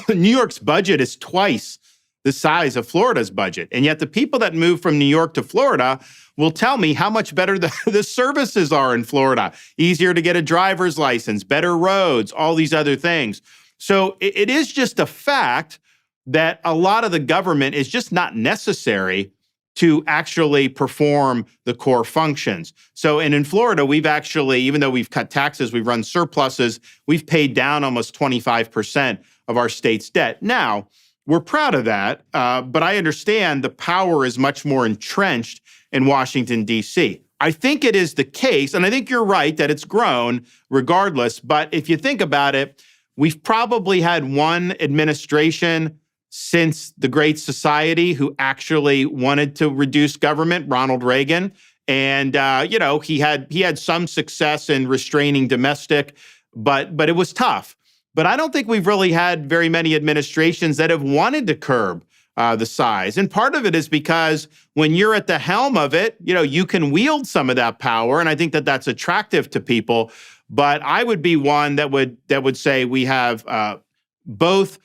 New York's budget is twice the size of Florida's budget. And yet the people that move from New York to Florida will tell me how much better the services are in Florida. Easier to get a driver's license, better roads, all these other things. So it is just a fact that a lot of the government is just not necessary to actually perform the core functions. So, and in Florida, we've actually, even though we've cut taxes, we've run surpluses, we've paid down almost 25% of our state's debt. Now, we're proud of that, but I understand the power is much more entrenched in Washington, D.C. I think it is the case, and I think you're right that it's grown regardless, but if you think about it, we've probably had one administration since the Great Society who actually wanted to reduce government, Ronald Reagan. And, he had some success in restraining domestic, but it was tough. But I don't think we've really had very many administrations that have wanted to curb the size. And part of it is because when you're at the helm of it, you can wield some of that power. And I think that that's attractive to people. But I would be one that would say we have both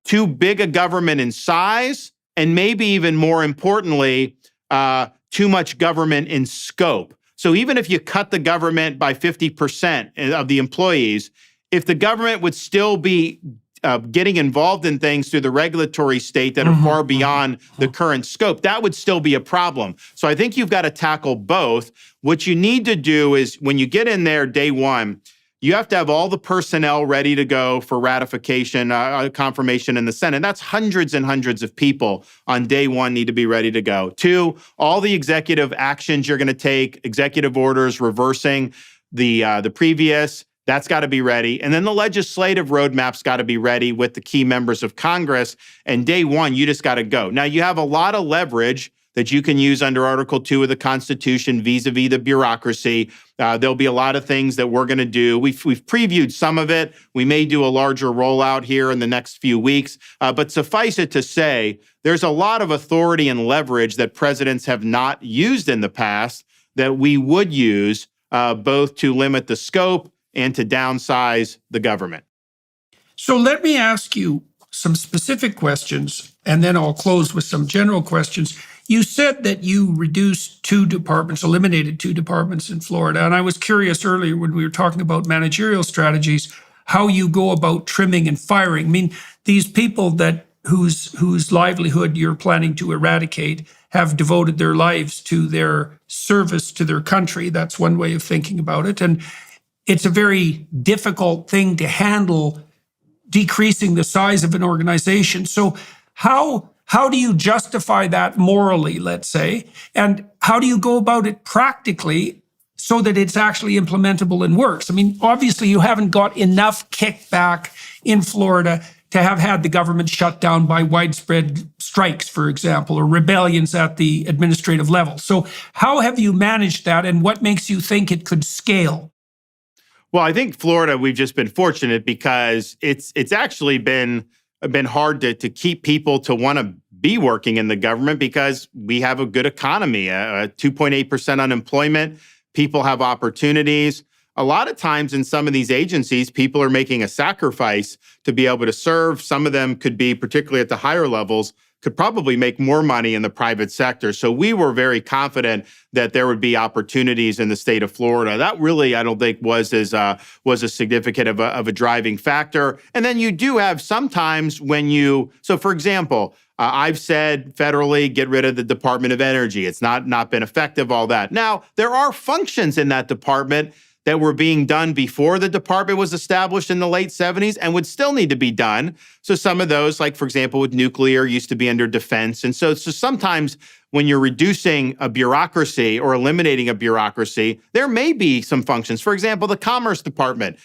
too big a government in size, and maybe even more importantly, too much government in scope. So even if you cut the government by 50% of the employees, if the government would still be getting involved in things through the regulatory state that are far beyond the current scope, that would still be a problem. So I think you've got to tackle both. What you need to do is when you get in there day one, you have to have all the personnel ready to go for ratification, confirmation in the Senate. That's hundreds and hundreds of people on day one need to be ready to go. 2, all the executive actions you're going to take, executive orders reversing the previous, that's got to be ready. And then the legislative roadmap's got to be ready with the key members of Congress. And day one, you just got to go. Now, you have a lot of leverage that you can use under Article 2 of the Constitution vis-a-vis the bureaucracy. There'll be a lot of things that we're going to do. We've previewed some of it. We may do a larger rollout here in the next few weeks. But suffice it to say, there's a lot of authority and leverage that presidents have not used in the past that we would use both to limit the scope and to downsize the government. So let me ask you some specific questions, and then I'll close with some general questions. You said that you reduced 2 departments, eliminated 2 departments in Florida. And I was curious earlier when we were talking about managerial strategies, how you go about trimming and firing. I mean, these people whose livelihood you're planning to eradicate have devoted their lives to their service to their country. That's one way of thinking about it. And it's a very difficult thing to handle, decreasing the size of an organization. So how do you justify that morally, let's say? And how do you go about it practically so that it's actually implementable and works? I mean, obviously, you haven't got enough kickback in Florida to have had the government shut down by widespread strikes, for example, or rebellions at the administrative level. So how have you managed that, and what makes you think it could scale? Well, I think Florida, we've just been fortunate because it's actually been hard to keep people to want to be working in the government because we have a good economy, 2.8% unemployment. People have opportunities. A lot of times in some of these agencies, people are making a sacrifice to be able to serve. Some of them could be, particularly at the higher levels, could probably make more money in the private sector. So we were very confident that there would be opportunities in the state of Florida. That really, I don't think, was as significant of a driving factor. And then you do have sometimes so for example, I've said federally, get rid of the Department of Energy. It's not been effective, all that. Now, there are functions in that department that were being done before the department was established in the late 70s and would still need to be done. So some of those, like for example, with nuclear, used to be under defense. And so sometimes when you're reducing a bureaucracy or eliminating a bureaucracy, there may be some functions. For example, the Commerce Department.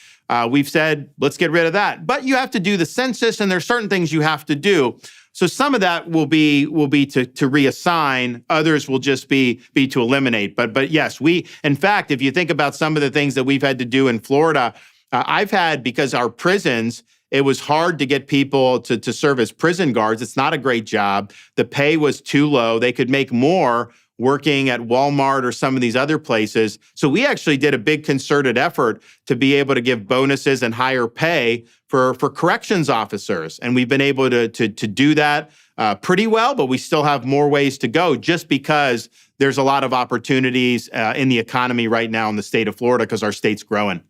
We've said, let's get rid of that. But you have to do the census, and there's certain things you have to do. So some of that will be to reassign. Others will just be to eliminate. But yes, in fact, if you think about some of the things that we've had to do in Florida, because our prisons, it was hard to get people to serve as prison guards. It's not a great job. The pay was too low. They could make more working at Walmart or some of these other places. So we actually did a big concerted effort to be able to give bonuses and higher pay for corrections officers. And we've been able to do that pretty well, but we still have more ways to go just because there's a lot of opportunities in the economy right now in the state of Florida because our state's growing.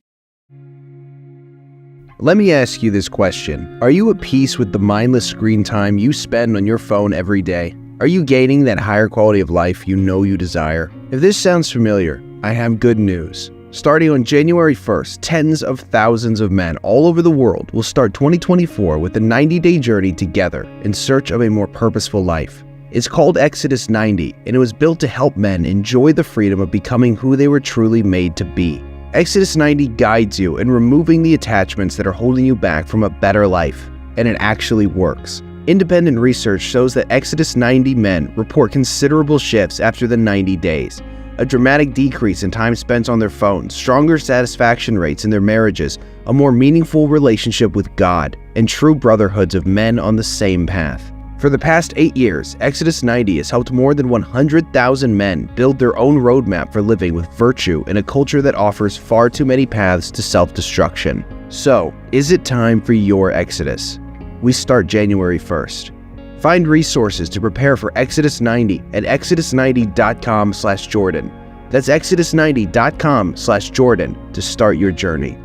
Let me ask you this question. Are you at peace with the mindless screen time you spend on your phone every day? Are you gaining that higher quality of life you know you desire? If this sounds familiar, I have good news. Starting on January 1st, tens of thousands of men all over the world will start 2024 with a 90-day journey together in search of a more purposeful life. It's called Exodus 90, and it was built to help men enjoy the freedom of becoming who they were truly made to be. Exodus 90 guides you in removing the attachments that are holding you back from a better life, and it actually works. Independent research shows that Exodus 90 men report considerable shifts after the 90 days. A dramatic decrease in time spent on their phones, stronger satisfaction rates in their marriages, a more meaningful relationship with God, and true brotherhoods of men on the same path. For the past 8 years, Exodus 90 has helped more than 100,000 men build their own roadmap for living with virtue in a culture that offers far too many paths to self-destruction. So, is it time for your Exodus? We start January 1st. Find resources to prepare for Exodus 90 at exodus90.com/Jordan. That's exodus90.com/Jordan to start your journey.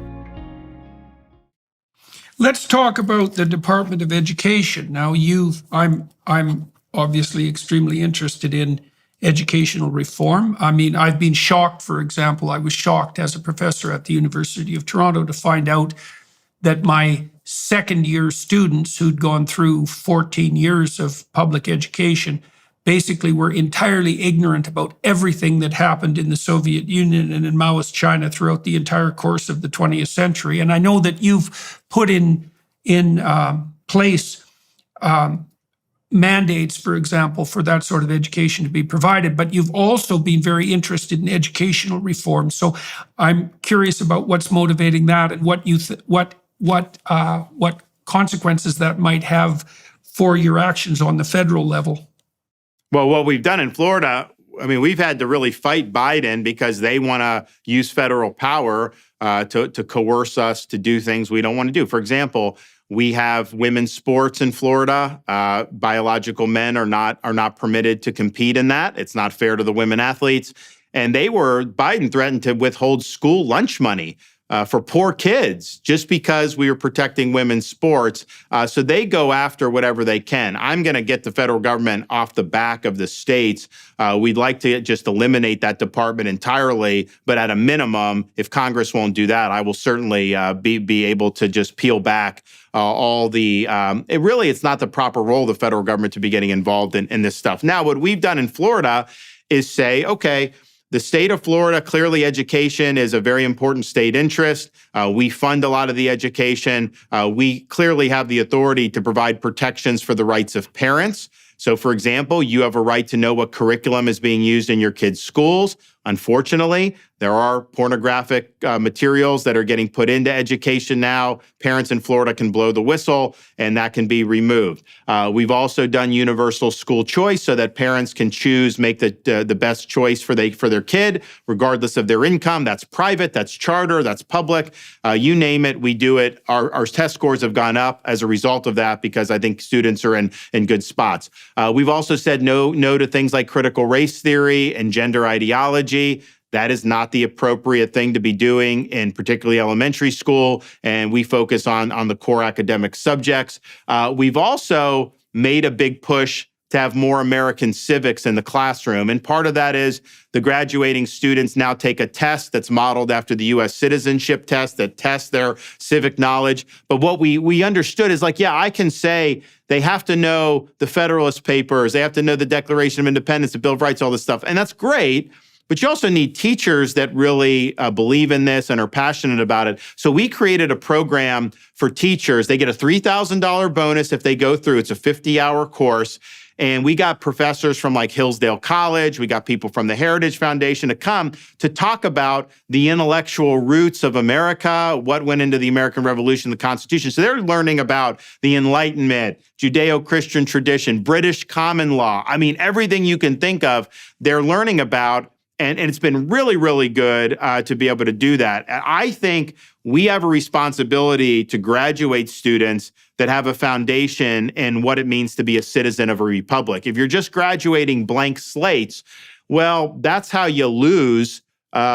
Let's talk about the Department of Education. Now, I'm obviously extremely interested in educational reform. I mean, I've been shocked, for example, I was shocked as a professor at the University of Toronto to find out that my second year students who'd gone through 14 years of public education basically were entirely ignorant about everything that happened in the Soviet Union and in Maoist China throughout the entire course of the 20th century. And I know that you've put in place mandates, for example, for that sort of education to be provided, but you've also been very interested in educational reform. So I'm curious about what's motivating that and what you what consequences that might have for your actions on the federal level. Well, what we've done in Florida, I mean, we've had to really fight Biden because they want to use federal power to coerce us to do things we don't want to do. For example, we have women's sports in Florida. Biological men are not permitted to compete in that. It's not fair to the women athletes. And Biden threatened to withhold school lunch money for poor kids just because we were protecting women's sports. So they go after whatever they can. I'm going to get the federal government off the back of the states. We'd like to just eliminate that department entirely. But at a minimum, if Congress won't do that, I will certainly be able to just peel back all the, it's not the proper role of the federal government to be getting involved in this stuff. Now, what we've done in Florida is say, okay, the state of Florida, clearly education is a very important state interest. We fund a lot of the education. We clearly have the authority to provide protections for the rights of parents. So, for example, you have a right to know what curriculum is being used in your kids' schools. Unfortunately, there are pornographic materials that are getting put into education now. Parents in Florida can blow the whistle, and that can be removed. We've also done universal school choice so that parents can choose, make the best choice for their kid, regardless of their income. That's private, that's charter, that's public. You name it, we do it. Our test scores have gone up as a result of that because I think students are in good spots. We've also said no to things like critical race theory and gender ideology. That is not the appropriate thing to be doing in particularly elementary school, and we focus on the core academic subjects. We've also made a big push to have more American civics in the classroom, and part of that is the graduating students now take a test that's modeled after the U.S. citizenship test that tests their civic knowledge. But what we understood is I can say they have to know the Federalist Papers, they have to know the Declaration of Independence, the Bill of Rights, all this stuff, and that's great. But you also need teachers that really believe in this and are passionate about it. So we created a program for teachers. They get a $3,000 bonus if they go through. It's a 50-hour course. And we got professors from like Hillsdale College, we got people from the Heritage Foundation to come to talk about the intellectual roots of America, what went into the American Revolution, the Constitution. So they're learning about the Enlightenment, Judeo-Christian tradition, British common law. I mean, everything you can think of, they're learning about. And it's been really, really good to be able to do that. I think we have a responsibility to graduate students that have a foundation in what it means to be a citizen of a republic. If you're just graduating blank slates, well, that's how you lose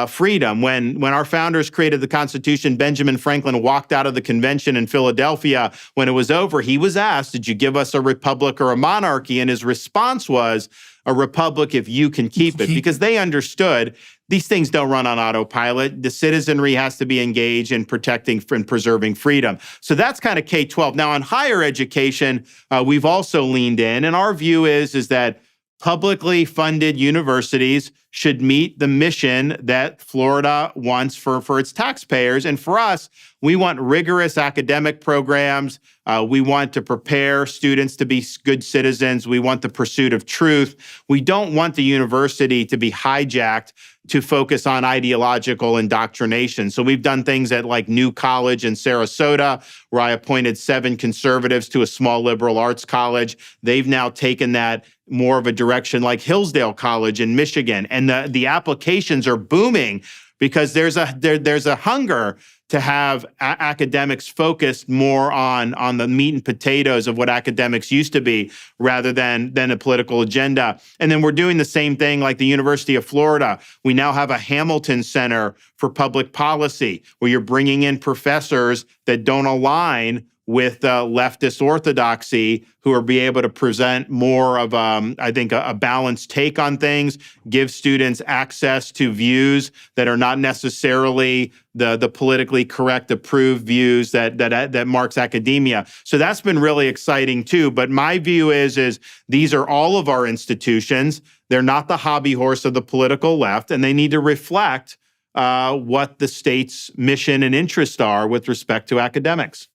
freedom. When our founders created the Constitution, Benjamin Franklin walked out of the convention in Philadelphia. When it was over, he was asked, "Did you give us a republic or a monarchy?" And his response was, "A republic if you can keep it," because they understood these things don't run on autopilot. The citizenry has to be engaged in protecting and preserving freedom. So that's kind of K-12. Now, on higher education, we've also leaned in, and our view is that publicly funded universities should meet the mission that Florida wants for its taxpayers. And for us, we want rigorous academic programs. We want to prepare students to be good citizens. We want the pursuit of truth. We don't want the university to be hijacked to focus on ideological indoctrination. So we've done things at like New College in Sarasota, where I appointed 7 conservatives to a small liberal arts college. They've now taken that more of a direction like Hillsdale College in Michigan. And the applications are booming because there's a hunger to have academics focused more on the meat and potatoes of what academics used to be rather than a political agenda. And then we're doing the same thing like the University of Florida. We now have a Hamilton Center for Public Policy where you're bringing in professors that don't align with leftist orthodoxy, who are be able to present more of, I think, a balanced take on things, give students access to views that are not necessarily the politically correct, approved views that marks academia. So that's been really exciting too. But my view is these are all of our institutions. They're not the hobby horse of the political left, and they need to reflect what the state's mission and interests are with respect to academics.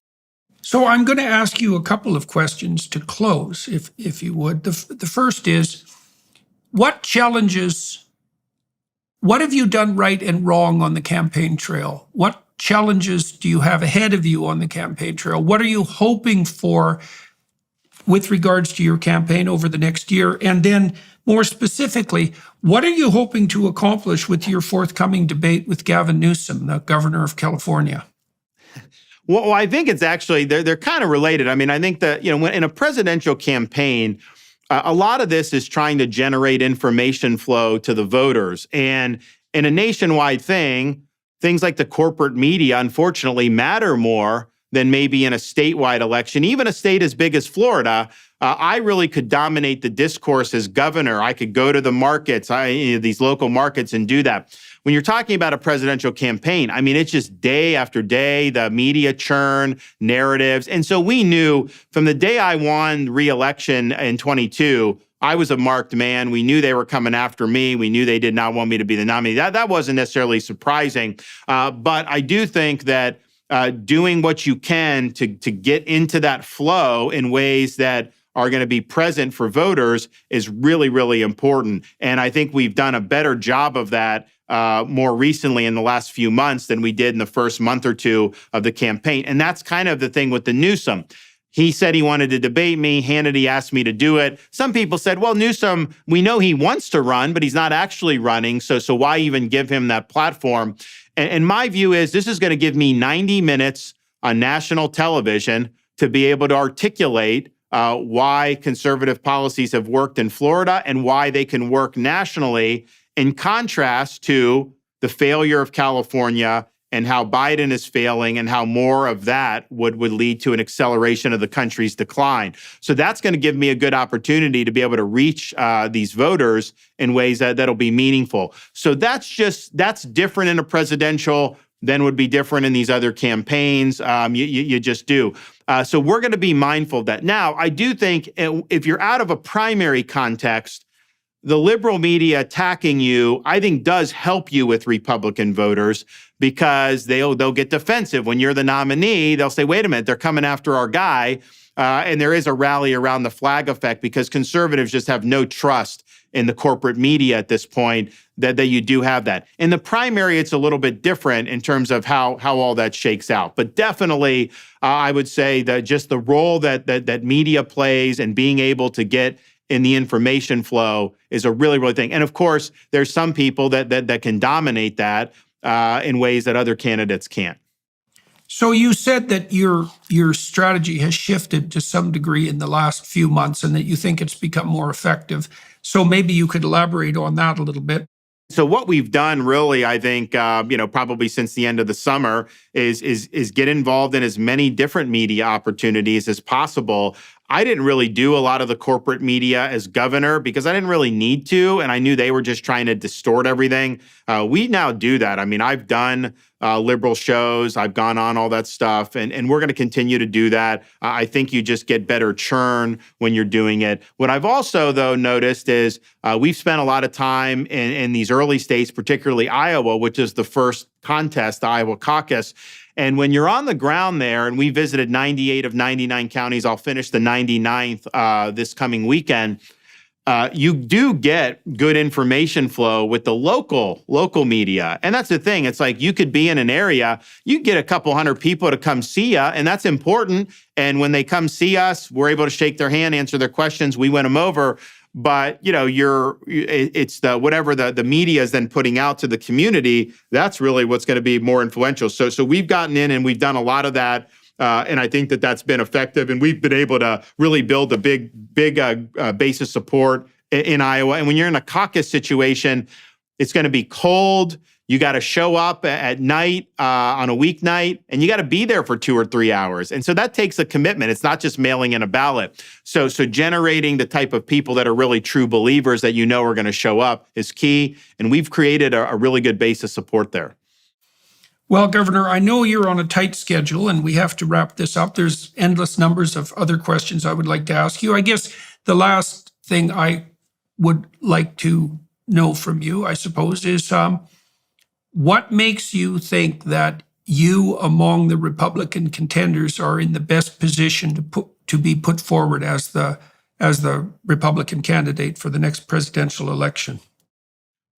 So I'm going to ask you a couple of questions to close, if you would. The first is, what have you done right and wrong on the campaign trail? What challenges do you have ahead of you on the campaign trail? What are you hoping for with regards to your campaign over the next year? And then more specifically, what are you hoping to accomplish with your forthcoming debate with Gavin Newsom, the governor of California? Well, I think it's actually, they're kind of related. I mean, I think that, when in a presidential campaign, a lot of this is trying to generate information flow to the voters. And in a nationwide thing, things like the corporate media, unfortunately, matter more than maybe in a statewide election. Even a state as big as Florida, I really could dominate the discourse as governor. I could go to the markets, these local markets, and do that. When you're talking about a presidential campaign, I mean, it's just day after day, the media churn, narratives. And so we knew from the day I won re-election in 22, I was a marked man. We knew they were coming after me. We knew they did not want me to be the nominee. That wasn't necessarily surprising. But I do think that doing what you can to get into that flow in ways that are going to be present for voters is really, really important. And I think we've done a better job of that more recently in the last few months than we did in the first month or two of the campaign. And that's kind of the thing with the Newsom. He said he wanted to debate me. Hannity asked me to do it. Some people said, well, Newsom, we know he wants to run, but he's not actually running. So why even give him that platform? And my view is this is going to give me 90 minutes on national television to be able to articulate why conservative policies have worked in Florida and why they can work nationally, in contrast to the failure of California and how Biden is failing and how more of that would lead to an acceleration of the country's decline. So that's going to give me a good opportunity to be able to reach these voters in ways that'll be meaningful. So that's different in a presidential than would be different in these other campaigns. You just do. So we're going to be mindful of that. Now, I do think if you're out of a primary context, the liberal media attacking you, I think, does help you with Republican voters because they'll get defensive. When you're the nominee, they'll say, wait a minute, they're coming after our guy. And there is a rally around the flag effect because conservatives just have no trust in the corporate media at this point that you do have that. In the primary, it's a little bit different in terms of how all that shakes out. But definitely, I would say that just the role that media plays and being able to get in the information flow is a really, really thing. And of course, there's some people that can dominate that in ways that other candidates can't. So you said that your strategy has shifted to some degree in the last few months and that you think it's become more effective. So maybe you could elaborate on that a little bit. So what we've done really, I think, probably since the end of the summer is get involved in as many different media opportunities as possible. I didn't really do a lot of the corporate media as governor because I didn't really need to, and I knew they were just trying to distort everything. We now do that. I mean, I've done liberal shows. I've gone on all that stuff, and we're going to continue to do that. I think you just get better churn when you're doing it. What I've also, though, noticed is we've spent a lot of time in these early states, particularly Iowa, which is the first contest, the Iowa caucus. And when you're on the ground there, and we visited 98 of 99 counties, I'll finish the 99th this coming weekend, you do get good information flow with the local media. And that's the thing. It's like you could be in an area, you get a couple hundred people to come see you, and that's important. And when they come see us, we're able to shake their hand, answer their questions. We win them over. But, it's whatever the media is then putting out to the community, that's really what's going to be more influential. So we've gotten in and we've done a lot of that. And I think that's been effective. And we've been able to really build a big base of support in Iowa. And when you're in a caucus situation, it's going to be cold. You got to show up at night on a weeknight, and you got to be there for 2 or 3 hours. And so that takes a commitment. It's not just mailing in a ballot. So generating the type of people that are really true believers that you know are going to show up is key. And we've created a really good base of support there. Well, Governor, I know you're on a tight schedule and we have to wrap this up. There's endless numbers of other questions I would like to ask you. I guess the last thing I would like to know from you, I suppose, is what makes you think that you, among the Republican contenders, are in the best position to be put forward as the Republican candidate for the next presidential election?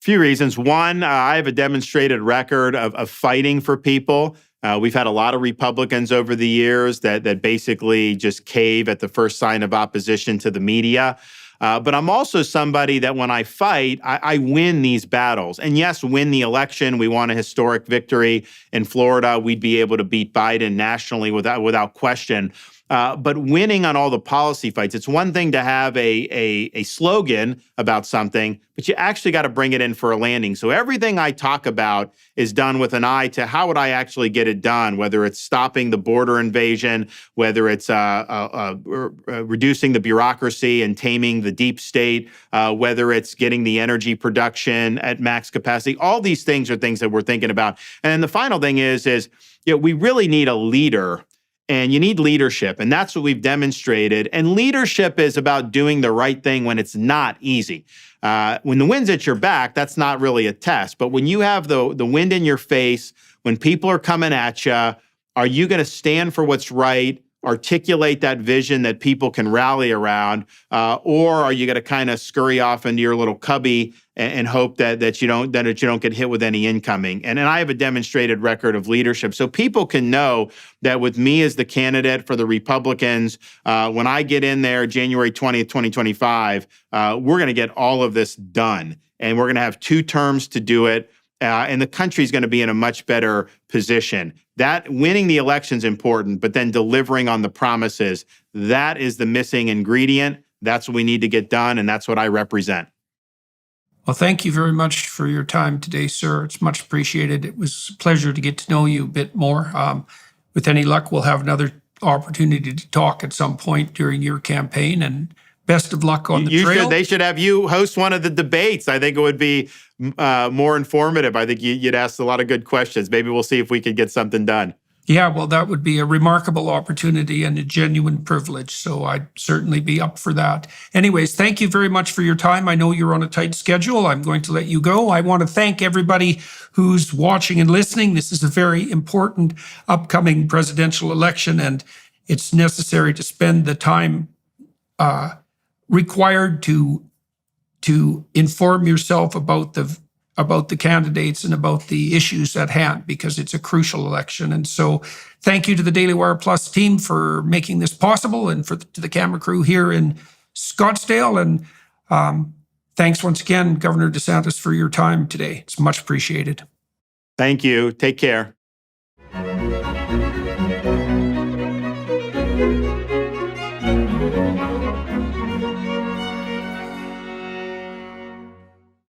Few reasons. One, I have a demonstrated record of fighting for people. We've had a lot of Republicans over the years that basically just cave at the first sign of opposition to the media. But I'm also somebody that when I fight, I win these battles. And yes, win the election. We want a historic victory in Florida. We'd be able to beat Biden nationally without question. But winning on all the policy fights, it's one thing to have a slogan about something, but you actually got to bring it in for a landing. So everything I talk about is done with an eye to how would I actually get it done, whether it's stopping the border invasion, whether it's reducing the bureaucracy and taming the deep state, whether it's getting the energy production at max capacity. All these things are things that we're thinking about. And then the final thing is we really need a leader. And you need leadership, and that's what we've demonstrated. And leadership is about doing the right thing when it's not easy. When the wind's at your back, that's not really a test. But when you have the wind in your face, when people are coming at you, are you going to stand for what's right, articulate that vision that people can rally around, or are you going to kind of scurry off into your little cubby and hope that you don't get hit with any incoming? And I have a demonstrated record of leadership, so people can know that with me as the candidate for the Republicans, when I get in there January 20th, 2025, we're going to get all of this done, and we're going to have 2 terms to do it. And the country's going to be in a much better position. That winning the election is important, but then delivering on the promises, that is the missing ingredient. That's what we need to get done, and that's what I represent. Well, thank you very much for your time today, sir. It's much appreciated. It was a pleasure to get to know you a bit more. With any luck, we'll have another opportunity to talk at some point during your campaign, and best of luck on the trail. They should have you host one of the debates. I think it would be more informative. I think you'd ask a lot of good questions. Maybe we'll see if we could get something done. Yeah, well, that would be a remarkable opportunity and a genuine privilege. So I'd certainly be up for that. Anyways, thank you very much for your time. I know you're on a tight schedule. I'm going to let you go. I want to thank everybody who's watching and listening. This is a very important upcoming presidential election, and it's necessary to spend the time required to inform yourself about the candidates and about the issues at hand, because it's a crucial election. And so thank you to the Daily Wire Plus team for making this possible, and to the camera crew here in Scottsdale. And thanks once again, Governor DeSantis, for your time today. It's much appreciated. Thank you. Take care.